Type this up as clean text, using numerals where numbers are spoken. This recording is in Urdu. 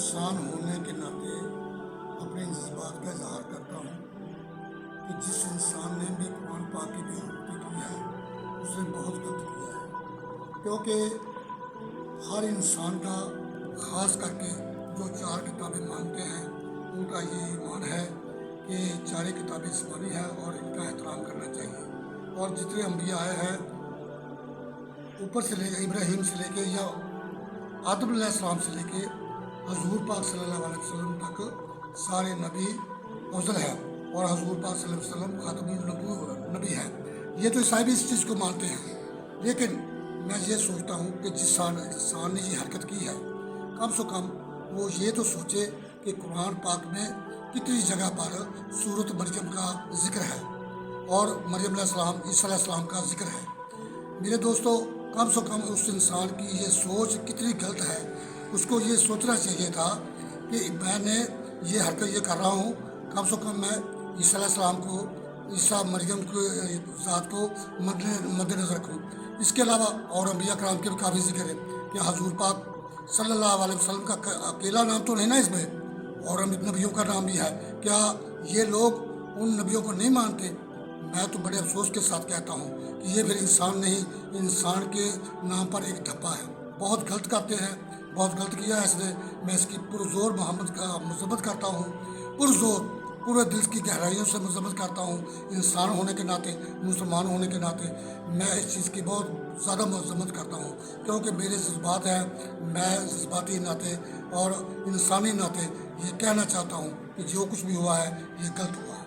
انسان ہونے کے ناطے اپنے جذبات کا اظہار کرتا ہوں کہ جس انسان نے بھی قرآن پاک کی بےعزتی کی ہے اس نے بہت غلط کیا ہے، کیونکہ ہر انسان کا خاص کر کے جو چار کتابیں مانتے ہیں ان کا یہ ایمان ہے کہ چاریں کتابیں آسمانی ہیں اور ان کا احترام کرنا چاہیے، اور جتنے انبیاء آئے ہیں اوپر سے لے کے ابراہیم سے لے کے یا آدم علیہ السلام سے لے کے حضور پاک صلی اللہ علیہ وسلم تک سارے نبی افضل ہیں، اور حضور پاک صلی اللہ علیہ وسلم خاتم نبی ہیں۔ یہ تو عیسائی بھی اس چیز کو مانتے ہیں، لیکن میں یہ سوچتا ہوں کہ جس انسان نے یہ حرکت کی ہے کم سے کم وہ یہ تو سوچے کہ قرآن پاک میں کتنی جگہ پر سورۃ مریم کا ذکر ہے اور مریم علیہ السلام عیسیٰ علیہ السلام کا ذکر ہے۔ میرے دوستو، کم سے کم اس انسان کی یہ سوچ کتنی غلط ہے، اس کو یہ سوچنا چاہیے تھا کہ میں نے یہ حرکت یہ کر رہا ہوں، کم سے کم میں عیسیٰ علیہ السلام کو، عیسیٰ مریم کے ذات کو مد نظر رکھوں۔ اس کے علاوہ اور انبیاء کرام کے بھی کافی ذکر ہے کہ حضور پاک صلی اللہ علیہ وسلم کا اکیلا نام تو نہیں نا اس میں، اور نبیوں کا نام بھی ہے۔ کیا یہ لوگ ان نبیوں کو نہیں مانتے؟ میں تو بڑے افسوس کے ساتھ کہتا ہوں کہ یہ پھر انسان نہیں، انسان کے نام پر ایک دھپا ہے۔ بہت غلط کرتے ہیں، بہت غلط کیا ہے اس نے۔ میں اس کی پرزور محمد کا مذمت کرتا ہوں، پرزور پورے دل کی گہرائیوں سے مذمت کرتا ہوں۔ انسان ہونے کے ناطے، مسلمان ہونے کے ناطے میں اس چیز کی بہت زیادہ مذمت کرتا ہوں، کیونکہ میرے جذبات ہیں۔ میں جذباتی ناطے اور انسانی ناطے یہ کہنا چاہتا ہوں کہ جو کچھ بھی ہوا ہے یہ غلط ہوا ہے۔